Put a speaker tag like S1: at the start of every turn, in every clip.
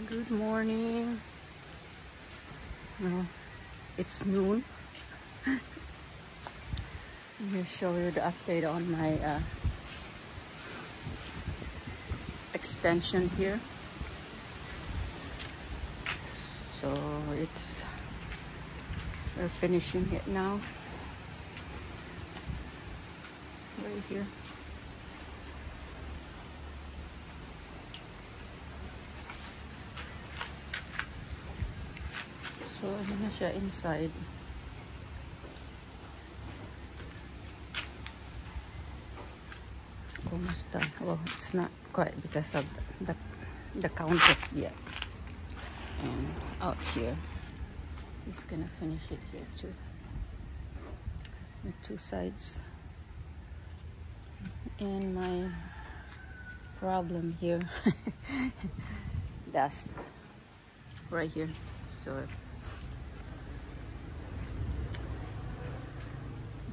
S1: Good morning. Well, it's noon. I'm going to show you the update on my extension here. So we're finishing it now. Right here. So ano na siya inside. Almost done. Well, it's not quite because of the counter yet. And out here, he's gonna finish it here too. The two sides. And my problem here, dust right here. So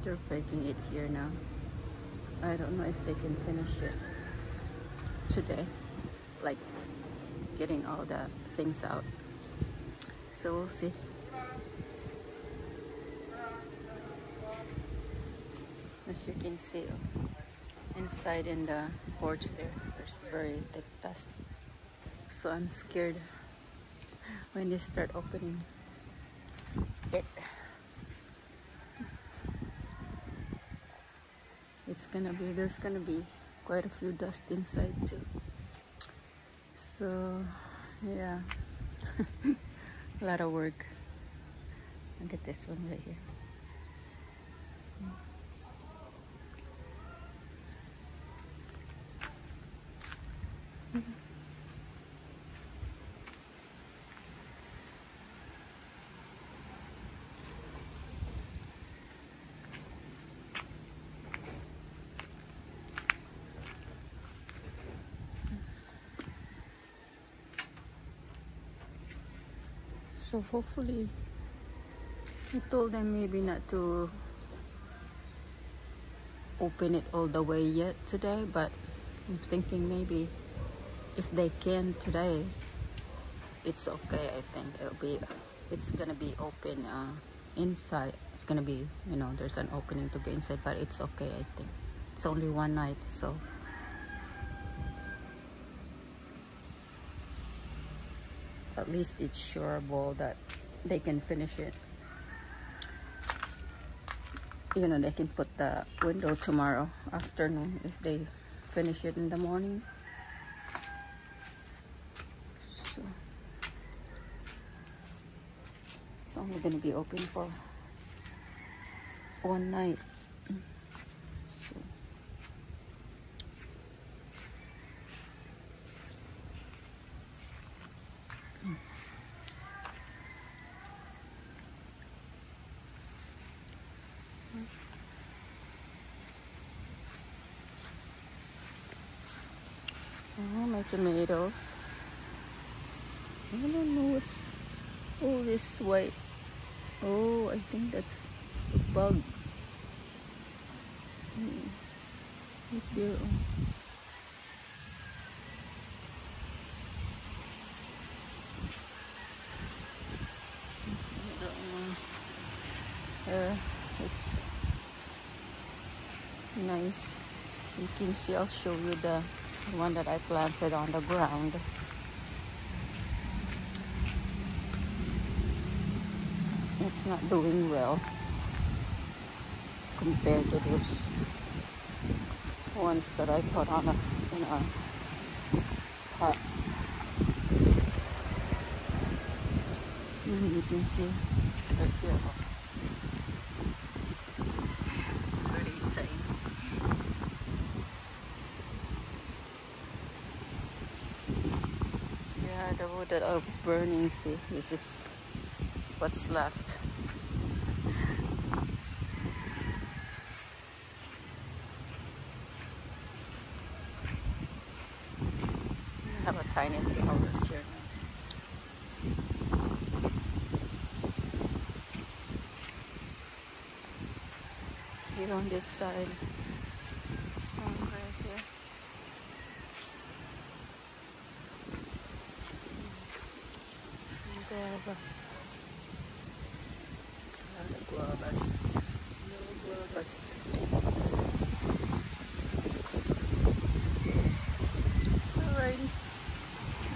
S1: they're breaking it here now. I don't know if they can finish it today, like getting all the things out. So we'll see. As you can see, inside in the porch there's very thick dust. So I'm scared when they start opening it. There's gonna be quite a few dust inside too. So yeah, a lot of work. Look at this one right here. So hopefully, I told them maybe not to open it all the way yet today, but I'm thinking maybe if they can today, it's okay. I think it's gonna be open inside. It's gonna be, there's an opening to go inside, but it's okay. I think it's only one night, so at least it's sureable that they can finish it. They can put the window tomorrow afternoon if they finish it in the morning. So it's only going to be open for one night. So oh, my tomatoes. I don't know what's all this white. Oh, I think that's a bug. Right there. I don't know. It's nice. You can see, I'll show you the one that I planted on the ground. It's not doing well compared to those ones that I put on in a pot. You can see right there. Very tiny. Yeah, the wood that I was burning, see, this is what's left. I have a tiny flowers here now. Here on this side, some right here. Guavas. Guavas. Alrighty.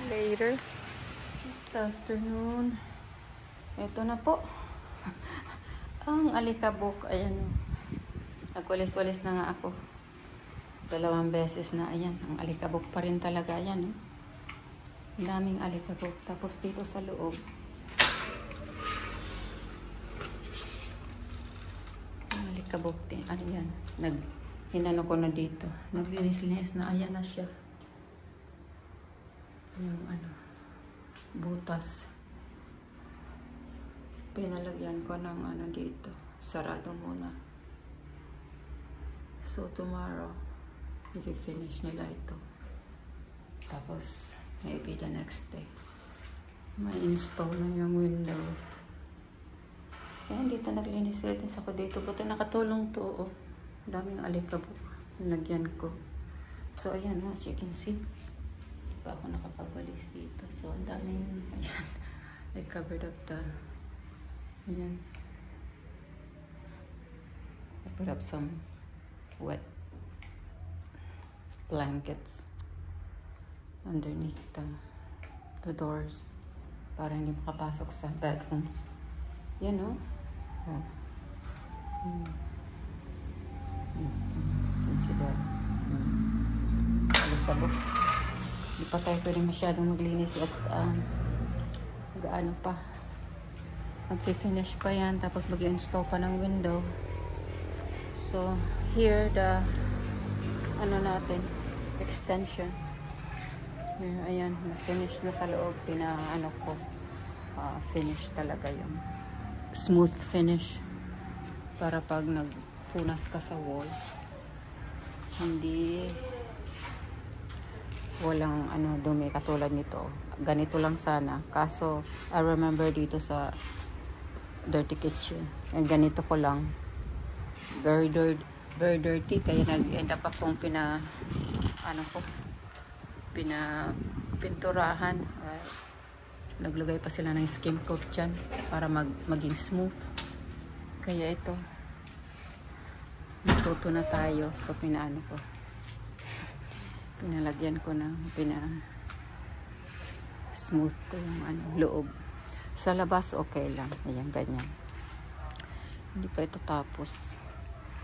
S1: Later. Good afternoon. Ito na po. Ang alikabok. Ayan. Nagwalis-walis na nga ako. 2 beses na. Ayan. Ang alikabok pa rin talaga. Ayan. Ang daming alikabok. Tapos dito sa loob. Ang alikabok din. Ano yan? Hinano ko na dito. Naglinis-linis na. Ayan na siya. Yung ano. Butas. Pinalagyan ko ng ano dito. Sarado muna. So tomorrow, i-finish nila ito. Tapos, maybe the next day, may install na yung window. Kaya dito naglinis ako dito. Buti nakatulong to. Oh. Daming alikabok. Nilagyan ko. So, ayan, as you can see. Hindi pa ako nakapagwalis dito. So, ang daming, ayan. I covered up the, ayan. I put up some wet blankets underneath the doors para hindi makapasok sa bedrooms. Yan o. Oh. Consider. Alikabok. Hindi pa tayo pwede masyadong maglinis at mag-ano pa. Mag-finish pa yan. Tapos mag-install pa ng window. So, here the ano natin, extension. Here, ayan, na-finish na sa loob. Pina-ano ko, finish talaga yung smooth finish. Para pag nagpunas ka sa wall, hindi walang ano, dumi katulad nito. Ganito lang sana. Kaso, I remember dito sa dirty kitchen. Ganito ko lang. Very dirty. Kaya nag-end up akong pinapinturahan. Naglagay pa sila ng skim coat dyan para maging smooth. Kaya ito. Natuto na tayo. So, pinalagyan ko ng smooth ko yung loob. Sa labas, okay lang. Ayan, ganyan. Hindi pa ito tapos.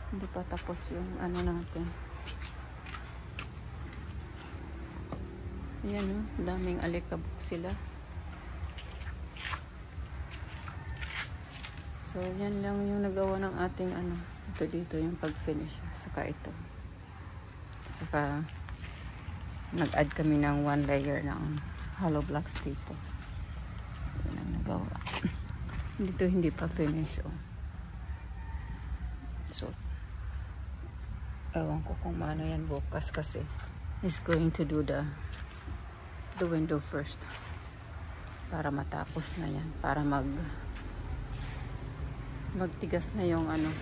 S1: Hindi pa tapos yung ano natin. Ayan o, daming alikabok sila. So, yan lang yung nagawa ng ating ano. Ito dito yung pag-finish. Saka ito. Saka, nag-add kami ng 1 layer ng hollow blocks dito. Yan ang nagawa. Dito hindi pa finish oh. So, ewan ko kung maano yan bukas kasi is going to do the window first para matapos na yan, para magtigas na yung ano,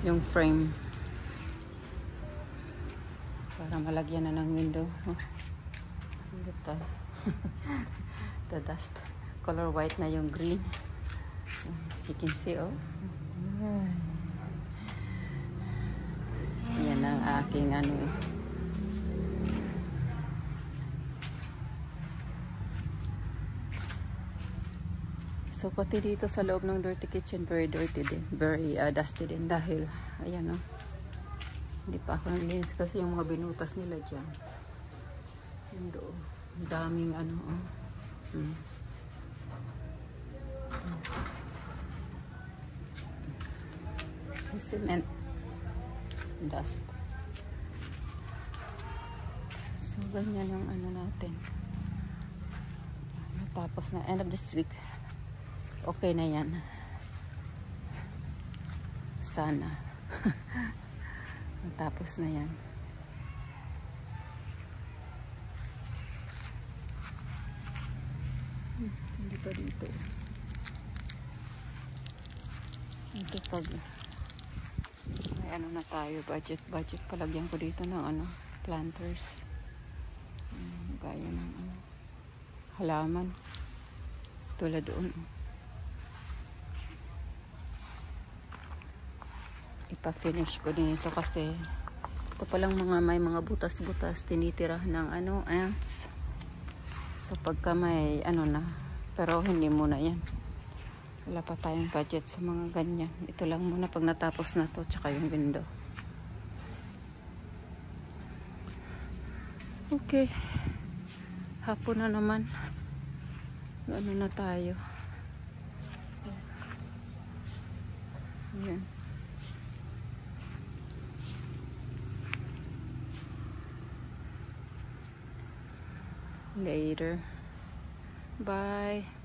S1: yung frame para malagyan na ng window. The dust color white na yung green. As you can see, oh. Yan ang aking ano eh. So, pati dito sa loob ng dirty kitchen, very dirty din. Very dusty din dahil, ayan oh. Hindi pa ako naglinis kasi yung mga binutas nila dyan. Yung doon. Daming ano oh. Cement dust. So, ganyan yung ano natin. Natapos na. End of this week. Okay na yan. Sana. Natapos na yan. Hindi pa dito. Ito pag may ano na tayo, budget palagyan ko dito ng ano, planters. Gaya ng ano. halaman. Tulad doon. Ipa-finish ko din ito kasi ito palang may mga butas-butas tinitira ng ants. So pagka may na, pero hindi muna yan. Wala pa tayong budget sa mga ganyan. Ito lang muna pag natapos na to, tsaka yung window. Okay. Hapon na naman. Na tayo. Ayan. Later. Bye.